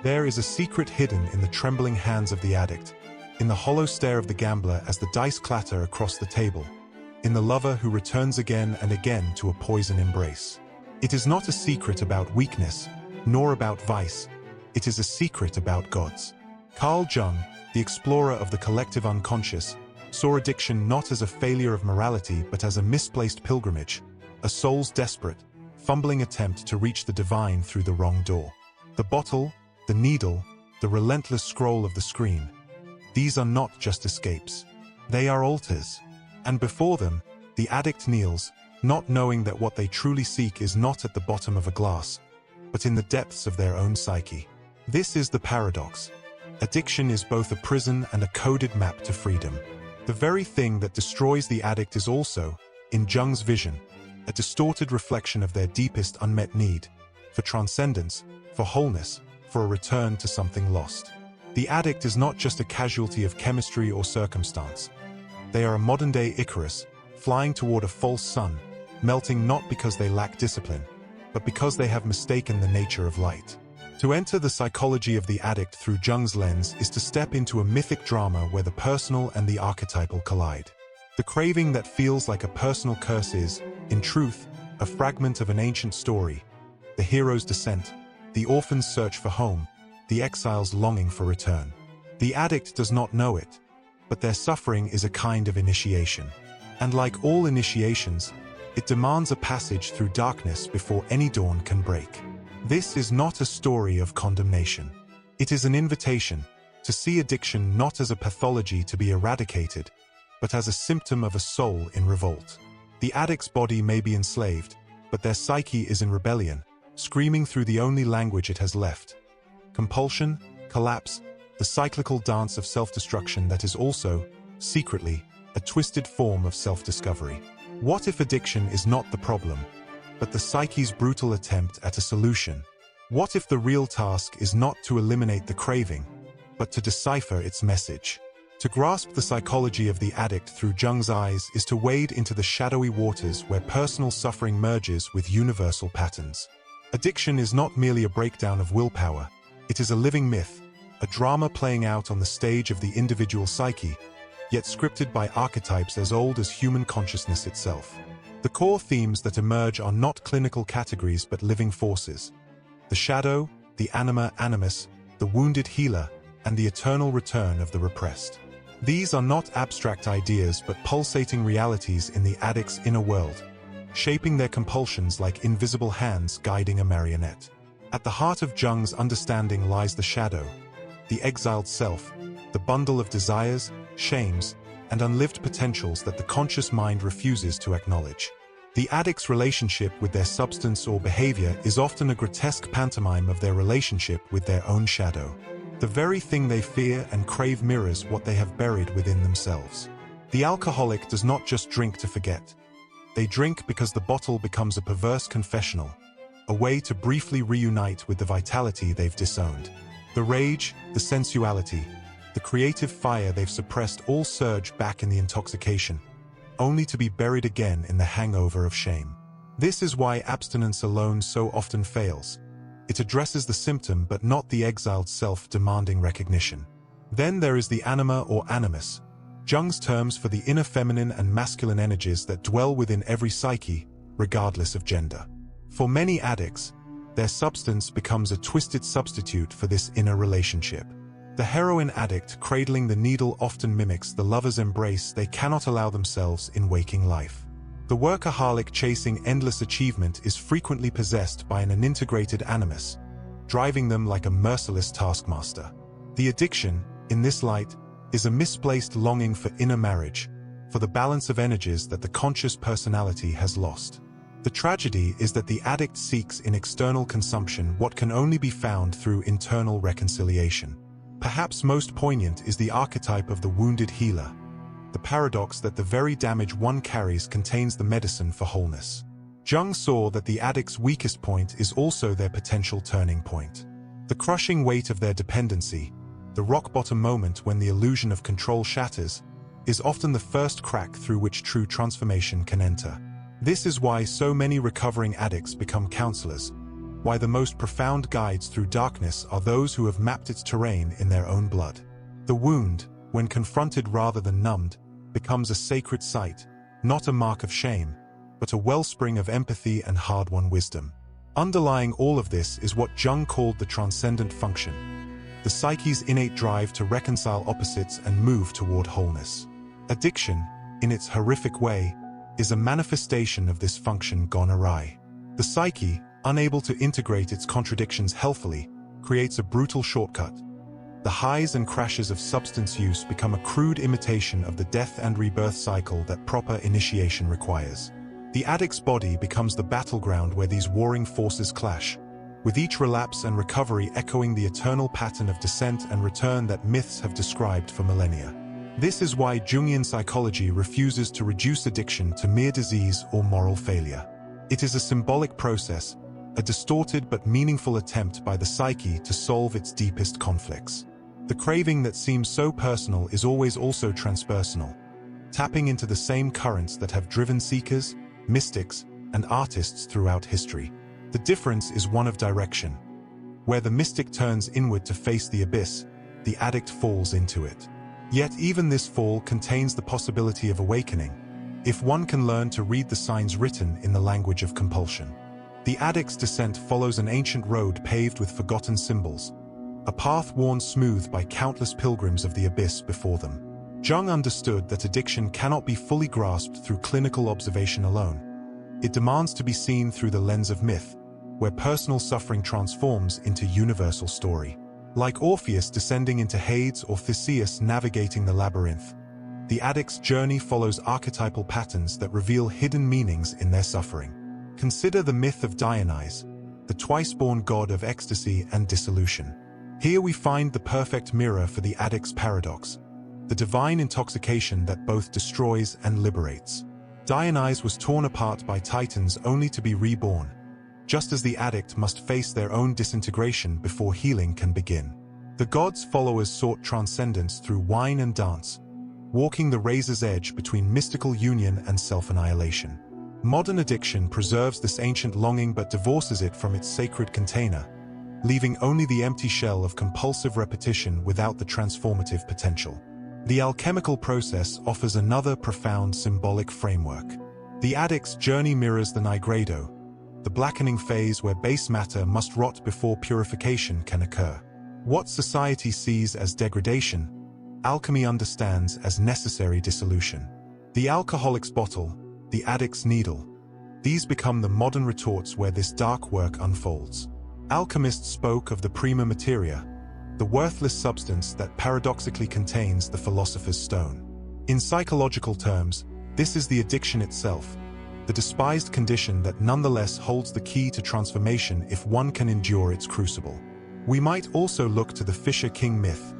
There is a secret hidden in the trembling hands of the addict, in the hollow stare of the gambler as the dice clatter across the table, in the lover who returns again and again to a poison embrace. It is not a secret about weakness, nor about vice. It is a secret about gods. Carl Jung, the explorer of the collective unconscious, saw addiction not as a failure of morality but as a misplaced pilgrimage, a soul's desperate, fumbling attempt to reach the divine through the wrong door. The bottle, the needle, the relentless scroll of the screen, these are not just escapes. They are altars. And before them, the addict kneels, not knowing that what they truly seek is not at the bottom of a glass, but in the depths of their own psyche. This is the paradox. Addiction is both a prison and a coded map to freedom. The very thing that destroys the addict is also, in Jung's vision, a distorted reflection of their deepest unmet need, for transcendence, for wholeness, for a return to something lost. The addict is not just a casualty of chemistry or circumstance. They are a modern-day Icarus, flying toward a false sun, melting not because they lack discipline, but because they have mistaken the nature of light. To enter the psychology of the addict through Jung's lens is to step into a mythic drama where the personal and the archetypal collide. The craving that feels like a personal curse is, in truth, a fragment of an ancient story, the hero's descent, the orphan's search for home, the exile's longing for return. The addict does not know it, but their suffering is a kind of initiation. And like all initiations, it demands a passage through darkness before any dawn can break. This is not a story of condemnation. It is an invitation to see addiction not as a pathology to be eradicated, but as a symptom of a soul in revolt. The addict's body may be enslaved, but their psyche is in rebellion, screaming through the only language it has left. Compulsion, collapse, the cyclical dance of self-destruction that is also, secretly, a twisted form of self-discovery. What if addiction is not the problem, but the psyche's brutal attempt at a solution? What if the real task is not to eliminate the craving, but to decipher its message? To grasp the psychology of the addict through Jung's eyes is to wade into the shadowy waters where personal suffering merges with universal patterns. Addiction is not merely a breakdown of willpower, it is a living myth, a drama playing out on the stage of the individual psyche, yet scripted by archetypes as old as human consciousness itself. The core themes that emerge are not clinical categories but living forces. The shadow, the anima animus, the wounded healer, and the eternal return of the repressed. These are not abstract ideas but pulsating realities in the addict's inner world, shaping their compulsions like invisible hands guiding a marionette. At the heart of Jung's understanding lies the shadow, the exiled self, the bundle of desires, shames, and unlived potentials that the conscious mind refuses to acknowledge. The addict's relationship with their substance or behavior is often a grotesque pantomime of their relationship with their own shadow. The very thing they fear and crave mirrors what they have buried within themselves. The alcoholic does not just drink to forget. They drink because the bottle becomes a perverse confessional, a way to briefly reunite with the vitality they've disowned. The rage, the sensuality, the creative fire they've suppressed all surge back in the intoxication, only to be buried again in the hangover of shame. This is why abstinence alone so often fails. It addresses the symptom but not the exiled self demanding recognition. Then there is the anima or animus, Jung's terms for the inner feminine and masculine energies that dwell within every psyche, regardless of gender. For many addicts, their substance becomes a twisted substitute for this inner relationship. The heroin addict cradling the needle often mimics the lover's embrace they cannot allow themselves in waking life. The workaholic chasing endless achievement is frequently possessed by an unintegrated animus, driving them like a merciless taskmaster. The addiction, in this light, is a misplaced longing for inner marriage, for the balance of energies that the conscious personality has lost. The tragedy is that the addict seeks in external consumption what can only be found through internal reconciliation. Perhaps most poignant is the archetype of the wounded healer, the paradox that the very damage one carries contains the medicine for wholeness. Jung saw that the addict's weakest point is also their potential turning point. The crushing weight of their dependency, the rock-bottom moment when the illusion of control shatters, is often the first crack through which true transformation can enter. This is why so many recovering addicts become counselors, why the most profound guides through darkness are those who have mapped its terrain in their own blood. The wound, when confronted rather than numbed, becomes a sacred site, not a mark of shame, but a wellspring of empathy and hard-won wisdom. Underlying all of this is what Jung called the transcendent function, the psyche's innate drive to reconcile opposites and move toward wholeness. Addiction, in its horrific way, is a manifestation of this function gone awry. The psyche, unable to integrate its contradictions healthily, creates a brutal shortcut. The highs and crashes of substance use become a crude imitation of the death and rebirth cycle that proper initiation requires. The addict's body becomes the battleground where these warring forces clash, with each relapse and recovery echoing the eternal pattern of descent and return that myths have described for millennia. This is why Jungian psychology refuses to reduce addiction to mere disease or moral failure. It is a symbolic process, a distorted but meaningful attempt by the psyche to solve its deepest conflicts. The craving that seems so personal is always also transpersonal, tapping into the same currents that have driven seekers, mystics, and artists throughout history. The difference is one of direction. Where the mystic turns inward to face the abyss, the addict falls into it. Yet even this fall contains the possibility of awakening, if one can learn to read the signs written in the language of compulsion. The addict's descent follows an ancient road paved with forgotten symbols, a path worn smooth by countless pilgrims of the abyss before them. Jung understood that addiction cannot be fully grasped through clinical observation alone. It demands to be seen through the lens of myth, where personal suffering transforms into universal story. Like Orpheus descending into Hades or Theseus navigating the labyrinth, the addict's journey follows archetypal patterns that reveal hidden meanings in their suffering. Consider the myth of Dionysus, the twice-born god of ecstasy and dissolution. Here we find the perfect mirror for the addict's paradox, the divine intoxication that both destroys and liberates. Dionysus was torn apart by titans only to be reborn, just as the addict must face their own disintegration before healing can begin. The gods' followers sought transcendence through wine and dance, walking the razor's edge between mystical union and self-annihilation. Modern addiction preserves this ancient longing but divorces it from its sacred container, leaving only the empty shell of compulsive repetition without the transformative potential. The alchemical process offers another profound symbolic framework. The addict's journey mirrors the nigredo, the blackening phase where base matter must rot before purification can occur. What society sees as degradation, alchemy understands as necessary dissolution. The alcoholic's bottle, the addict's needle, these become the modern retorts where this dark work unfolds. Alchemists spoke of the prima materia, the worthless substance that paradoxically contains the philosopher's stone. In psychological terms, this is the addiction itself, the despised condition that nonetheless holds the key to transformation if one can endure its crucible. We might also look to the Fisher King myth,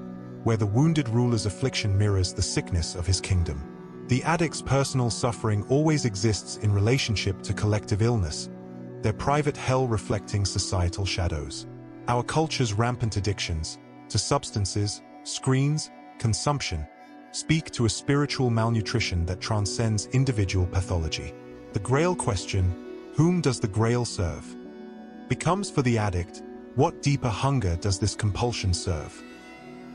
where the wounded ruler's affliction mirrors the sickness of his kingdom. The addict's personal suffering always exists in relationship to collective illness, their private hell reflecting societal shadows. Our culture's rampant addictions, to substances, screens, consumption, speak to a spiritual malnutrition that transcends individual pathology. The Grail question, whom does the Grail serve, becomes for the addict, what deeper hunger does this compulsion serve?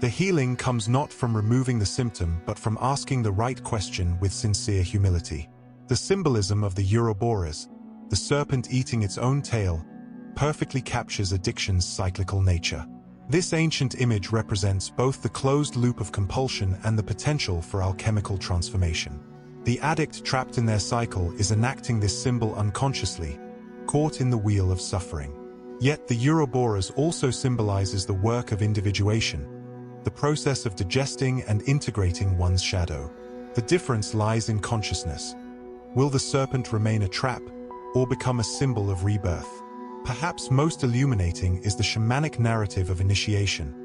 The healing comes not from removing the symptom but from asking the right question with sincere humility. The symbolism of the Ouroboros, the serpent eating its own tail, perfectly captures addiction's cyclical nature. This ancient image represents both the closed loop of compulsion and the potential for alchemical transformation. The addict trapped in their cycle is enacting this symbol unconsciously, caught in the wheel of suffering. Yet the Ouroboros also symbolizes the work of individuation, the process of digesting and integrating one's shadow. The difference lies in consciousness. Will the serpent remain a trap, or become a symbol of rebirth? Perhaps most illuminating is the shamanic narrative of initiation,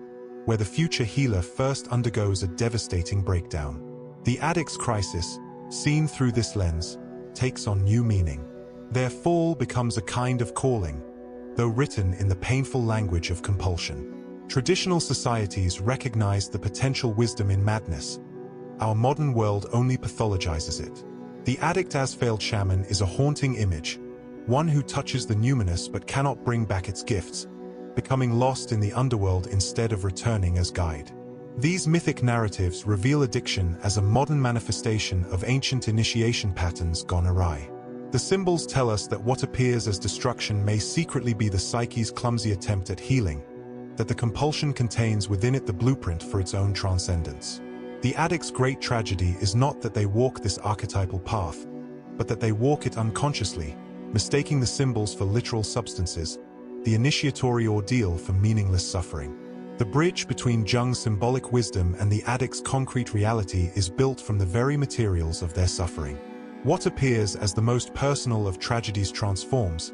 where the future healer first undergoes a devastating breakdown. The addict's crisis, seen through this lens, takes on new meaning. Their fall becomes a kind of calling, though written in the painful language of compulsion. Traditional societies recognize the potential wisdom in madness. Our modern world only pathologizes it. The addict as failed shaman is a haunting image, one who touches the numinous but cannot bring back its gifts, becoming lost in the underworld instead of returning as guide. These mythic narratives reveal addiction as a modern manifestation of ancient initiation patterns gone awry. The symbols tell us that what appears as destruction may secretly be the psyche's clumsy attempt at healing, that the compulsion contains within it the blueprint for its own transcendence. The addict's great tragedy is not that they walk this archetypal path, but that they walk it unconsciously, mistaking the symbols for literal substances, the initiatory ordeal for meaningless suffering. The bridge between Jung's symbolic wisdom and the addict's concrete reality is built from the very materials of their suffering. What appears as the most personal of tragedies transforms,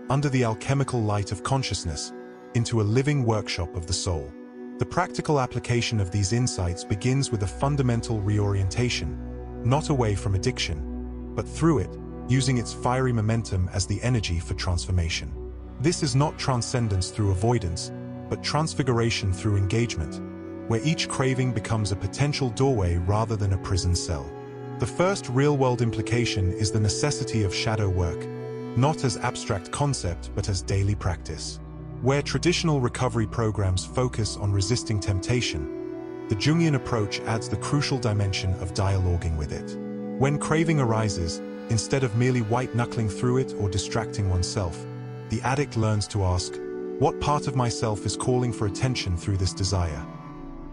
under the alchemical light of consciousness, into a living workshop of the soul. The practical application of these insights begins with a fundamental reorientation, not away from addiction, but through it, using its fiery momentum as the energy for transformation. This is not transcendence through avoidance, but transfiguration through engagement, where each craving becomes a potential doorway rather than a prison cell. The first real-world implication is the necessity of shadow work, not as abstract concept but as daily practice. Where traditional recovery programs focus on resisting temptation, the Jungian approach adds the crucial dimension of dialoguing with it. When craving arises, instead of merely white-knuckling through it or distracting oneself, the addict learns to ask, what part of myself is calling for attention through this desire?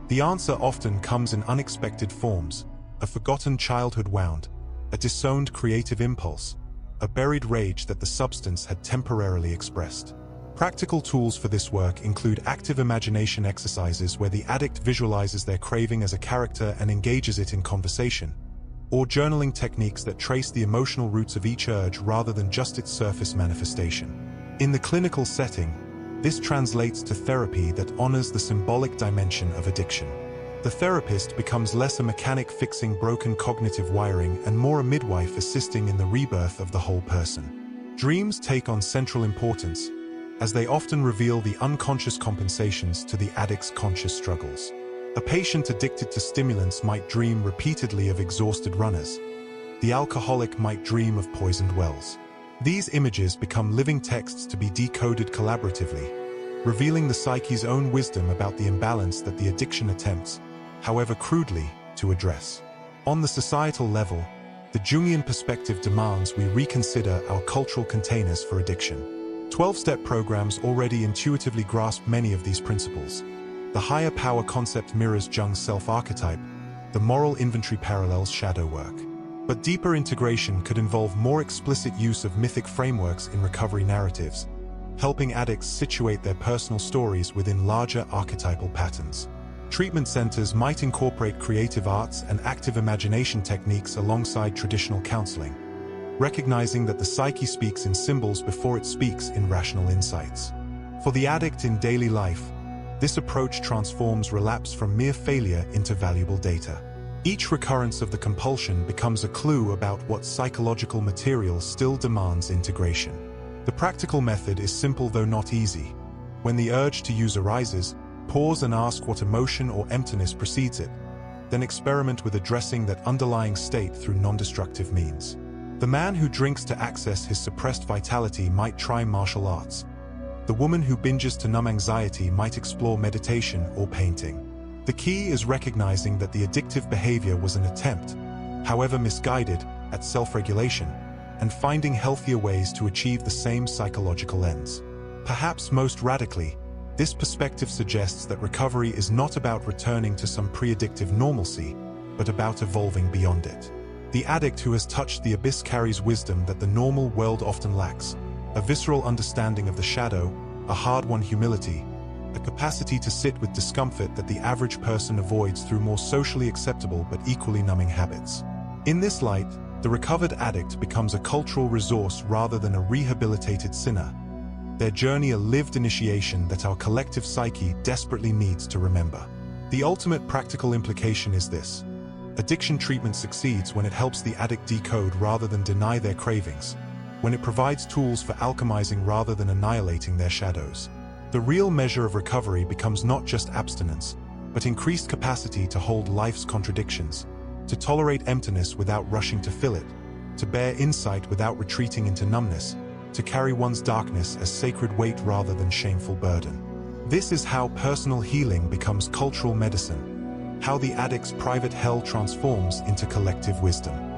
The answer often comes in unexpected forms: a forgotten childhood wound, a disowned creative impulse, a buried rage that the substance had temporarily expressed. Practical tools for this work include active imagination exercises where the addict visualizes their craving as a character and engages it in conversation, or journaling techniques that trace the emotional roots of each urge rather than just its surface manifestation. In the clinical setting, this translates to therapy that honors the symbolic dimension of addiction. The therapist becomes less a mechanic fixing broken cognitive wiring and more a midwife assisting in the rebirth of the whole person. Dreams take on central importance, as they often reveal the unconscious compensations to the addict's conscious struggles. A patient addicted to stimulants might dream repeatedly of exhausted runners. The alcoholic might dream of poisoned wells. These images become living texts to be decoded collaboratively, revealing the psyche's own wisdom about the imbalance that the addiction attempts, however crudely, to address. On the societal level, the Jungian perspective demands we reconsider our cultural containers for addiction. 12-step programs already intuitively grasp many of these principles. The higher power concept mirrors Jung's self-archetype, the moral inventory parallels shadow work. But deeper integration could involve more explicit use of mythic frameworks in recovery narratives, helping addicts situate their personal stories within larger archetypal patterns. Treatment centers might incorporate creative arts and active imagination techniques alongside traditional counseling, recognizing that the psyche speaks in symbols before it speaks in rational insights. For the addict in daily life, this approach transforms relapse from mere failure into valuable data. Each recurrence of the compulsion becomes a clue about what psychological material still demands integration. The practical method is simple though not easy. When the urge to use arises, pause and ask what emotion or emptiness precedes it. Then experiment with addressing that underlying state through non-destructive means. The man who drinks to access his suppressed vitality might try martial arts. The woman who binges to numb anxiety might explore meditation or painting. The key is recognizing that the addictive behavior was an attempt, however misguided, at self-regulation, and finding healthier ways to achieve the same psychological ends. Perhaps most radically, this perspective suggests that recovery is not about returning to some pre-addictive normalcy, but about evolving beyond it. The addict who has touched the abyss carries wisdom that the normal world often lacks, a visceral understanding of the shadow, a hard-won humility, a capacity to sit with discomfort that the average person avoids through more socially acceptable but equally numbing habits. In this light, the recovered addict becomes a cultural resource rather than a rehabilitated sinner, their journey a lived initiation that our collective psyche desperately needs to remember. The ultimate practical implication is this: addiction treatment succeeds when it helps the addict decode rather than deny their cravings, when it provides tools for alchemizing rather than annihilating their shadows. The real measure of recovery becomes not just abstinence, but increased capacity to hold life's contradictions, to tolerate emptiness without rushing to fill it, to bear insight without retreating into numbness, to carry one's darkness as sacred weight rather than shameful burden. This is how personal healing becomes cultural medicine, how the addict's private hell transforms into collective wisdom.